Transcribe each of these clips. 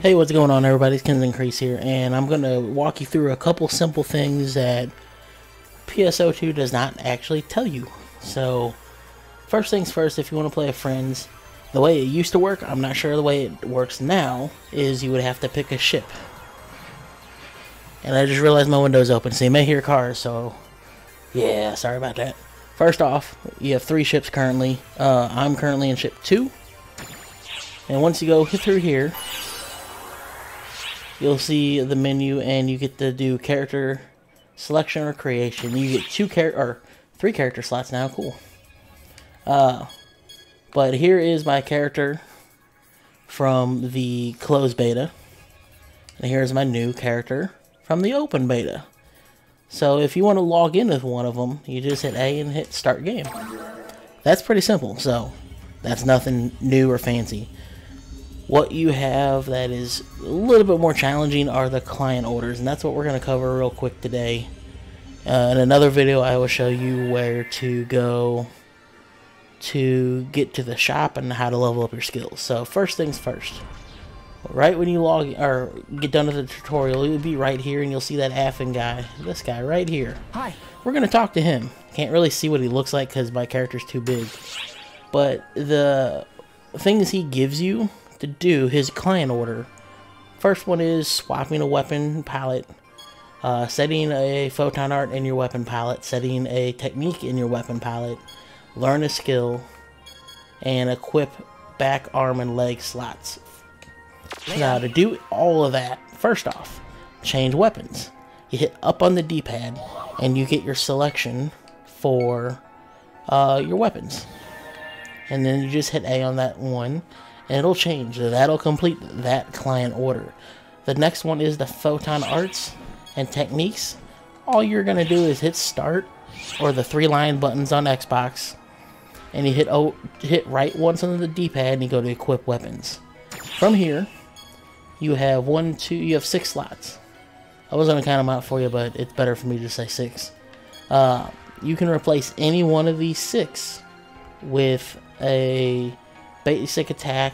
Hey, what's going on, everybody? It's Kenzen Crese here, and I'm going to walk you through a couple simple things that PSO2 does not actually tell you. So, first things first, if you want to play with friends, the way it used to work, I'm not sure the way it works now, is you would have to pick a ship. And I just realized my window's open, so you may hear cars, so yeah, sorry about that. First off, you have 3 ships currently. I'm currently in ship 2. And once you go through here, you'll see the menu, and you get to do character selection or creation. You get 3 character slots now. Cool. But here is my character from the closed beta, and here's my new character from the open beta. So if you want to log in with one of them, you just hit A and hit start game. That's pretty simple. So that's nothing new or fancy. What you have that is a little bit more challenging are the client orders, and that's what we're going to cover real quick today. In another video, I will show you where to go to get to the shop and how to level up your skills. So first things first, right when you log or get done with the tutorial, it will be right here, and you'll see that Affin guy, this guy right here. Hi. We're going to talk to him. Can't really see what he looks like because my character's too big, but the things he gives you to do his client order. First one is swapping a weapon palette, setting a Photon Art in your weapon palette, setting a technique in your weapon palette, learn a skill, and equip back, arm, and leg slots. Now to do all of that, first off, change weapons. You hit up on the D-pad and you get your selection for your weapons. And then you just hit A on that one, and it'll change. That'll complete that client order. The next one is the Photon Arts and techniques. All you're going to do is hit start, or the 3 line buttons on Xbox, and you hit right once on the D-pad and you go to equip weapons. From here, you have 6 slots. I was going to count them out for you, but it's better for me to say 6. You can replace any one of these 6 with a basic attack,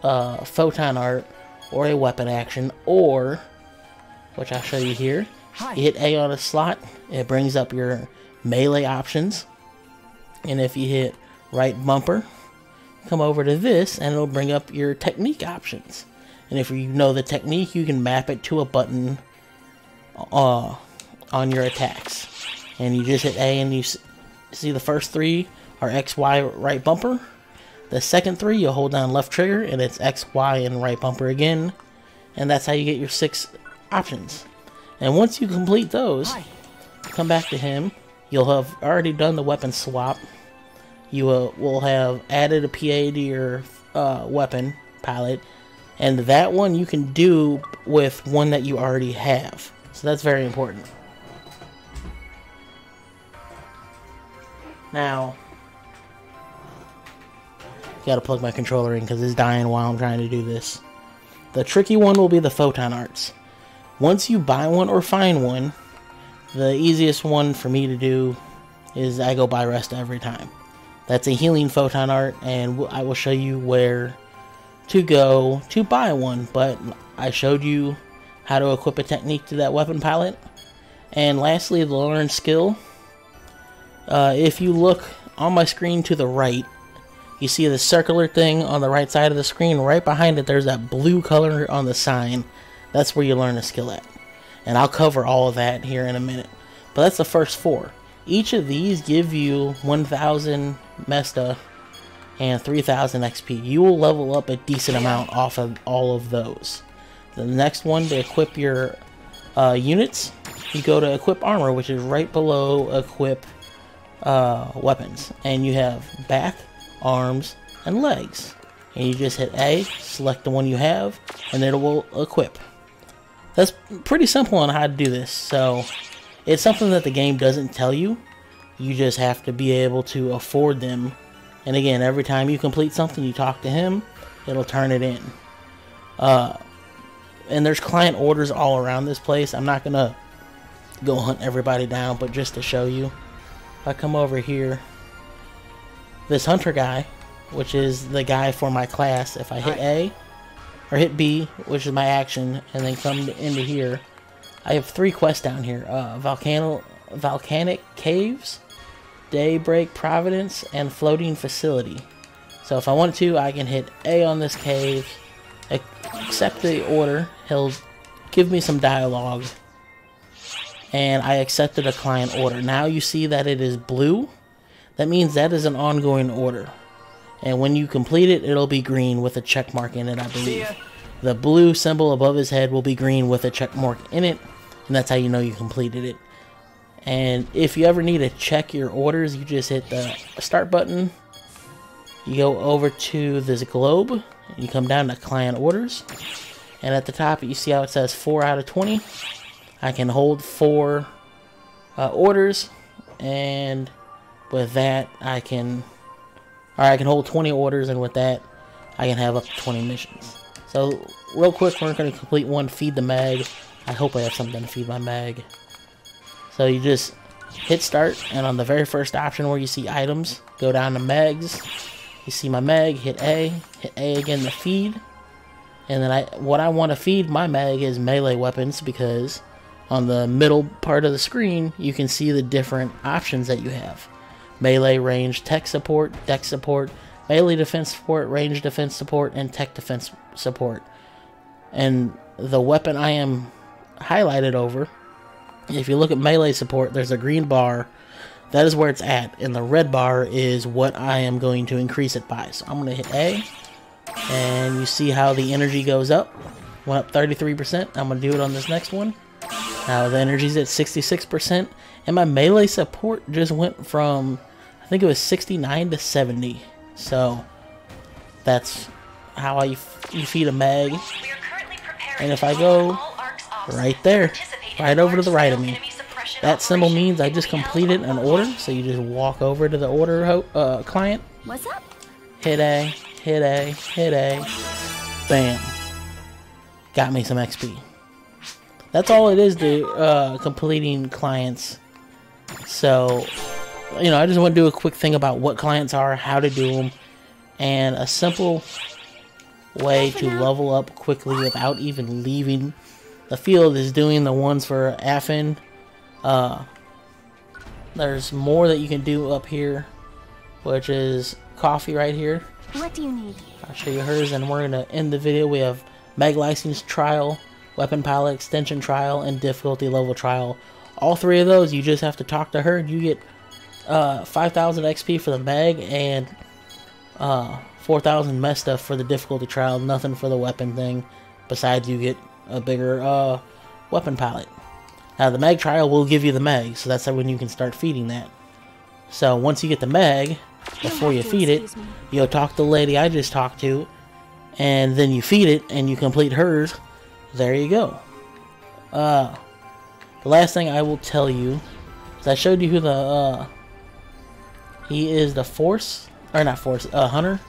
Photon Art, or a weapon action, or, which I'll show you here, you hit A on a slot, it brings up your melee options, and if you hit right bumper, come over to this, and it'll bring up your technique options. And if you know the technique, you can map it to a button on your attacks. And you just hit A, and you see the first 3 are X, Y, right bumper. The second 3, you'll hold down left trigger, and it's X, Y, and right bumper again. And that's how you get your 6 options. And once you complete those, come back to him. You'll have already done the weapon swap. You will have added a PA to your weapon palette. And that one you can do with one that you already have. So that's very important. Now, gotta plug my controller in because it's dying while I'm trying to do this. The tricky one will be the Photon Arts. Once you buy one or find one, the easiest one for me to do is I go buy rest every time. That's a healing Photon Art, and I will show you where to go to buy one, but I showed you how to equip a technique to that weapon palette. And lastly, the learn skill. If you look on my screen to the right, you see the circular thing on the right side of the screen. Right behind it, there's that blue color on the sign. That's where you learn a skill at. And I'll cover all of that here in a minute. But that's the first 4. Each of these give you 1,000 Mesta and 3,000 XP. You will level up a decent amount off of all of those. The next one, to equip your units, you go to equip armor, which is right below equip weapons. And you have back, arms, and legs. And you just hit A, select the one you have, and it will equip. That's pretty simple on how to do this. So it's something that the game doesn't tell you. You just have to be able to afford them. And again, every time you complete something, you talk to him, it'll turn it in. And there's client orders all around this place. I'm not gonna go hunt everybody down, but just to show you, if I come over here, this hunter guy, which is the guy for my class, if I hit A, or hit B, which is my action, and then come into here. I have 3 quests down here: Volcanic Caves, Daybreak Providence, and Floating Facility. So if I wanted to, I can hit A on this cave, accept the order. He'll give me some dialogue, and I accepted a client order. Now you see that it is blue. That means that is an ongoing order. And when you complete it, it'll be green with a check mark in it, I believe. The blue symbol above his head will be green with a check mark in it, and that's how you know you completed it. And if you ever need to check your orders, you just hit the start button. You go over to this globe, and you come down to client orders. And at the top, you see how it says 4 out of 20. I can hold 4 orders, and with that, I can hold 20 orders, and with that, I can have up to 20 missions. So, real quick, we're going to complete one, feed the mag. I hope I have something to feed my mag. So you just hit start, and on the very first option where you see items, go down to mags. You see my mag, hit A again to feed. And then what I want to feed my mag is melee weapons, because on the middle part of the screen, you can see the different options that you have. Melee, range, tech support, dex support, melee defense support, range defense support, and tech defense support. And the weapon I am highlighted over, if you look at melee support, there's a green bar. That is where it's at, and the red bar is what I am going to increase it by. So I'm going to hit A, and you see how the energy goes up. Went up 33%. I'm going to do it on this next one. Now the energy's at 66%, and my melee support just went from, I think it was 69 to 70. So that's how you feed a mag. And if I go right there, right over to the right of me, that symbol means I just completed an order. So you just walk over to the order client. What's up? Hit A, hit A, hit A. Bam. Got me some XP. That's all it is to completing clients. So, you know, I just want to do a quick thing about what clients are, how to do them, and a simple way to level up quickly without even leaving the field is doing the ones for Affin. There's more that you can do up here, which is coffee right here. What do you need? I'll show you hers, and we're going to end the video. We have Mag License Trial, Weapon Palette Extension Trial, and Difficulty Level Trial. All 3 of those, you just have to talk to her, and you get 5,000 XP for the Mag, and 4,000 mess stuff for the Difficulty Trial. Nothing for the weapon thing, besides you get a bigger weapon palette. Now the mag trial will give you the mag, so that's when you can start feeding that. So once you get the mag, before you feed it, you'll talk to the lady I just talked to, and then you feed it and you complete hers. There you go. The last thing I will tell you is I showed you who the he is the force, or not force, hunter.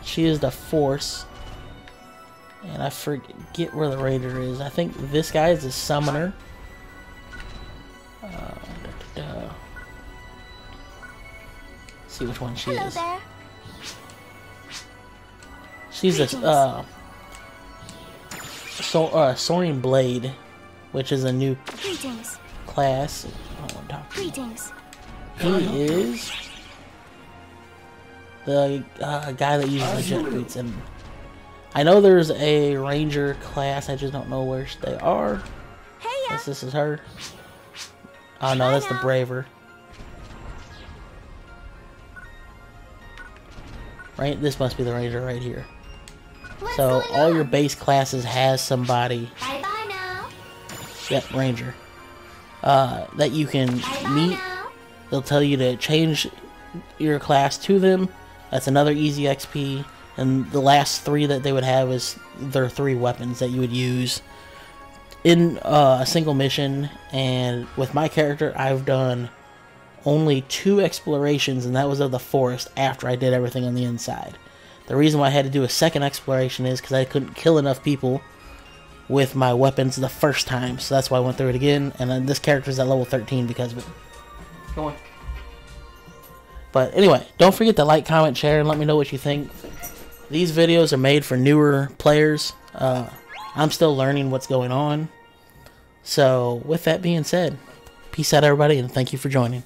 She is the force. And I forget where the raider is. I think this guy is the summoner. See which one she is. There. She's a Soaring Blade, which is a new class. Greetings. He is the guy that uses the jet boots, and I know there's a ranger class. I just don't know where they are. Hey, Yes, this is her. Oh no, that's the braver. Right, this must be the ranger right here. So all your base classes has somebody. Bye bye now. Yep, ranger. That you can meet. They'll tell you to change your class to them. That's another easy XP. And the last 3 that they would have is their 3 weapons that you would use in a single mission. And with my character, I've done only 2 explorations, and that was of the forest after I did everything on the inside. The reason why I had to do a second exploration is because I couldn't kill enough people with my weapons the first time. So that's why I went through it again. And then this character's at level 13 because of it. Go on. But anyway, don't forget to like, comment, share, and let me know what you think. These videos are made for newer players. I'm still learning what's going on. So, with that being said, peace out, everybody, and thank you for joining.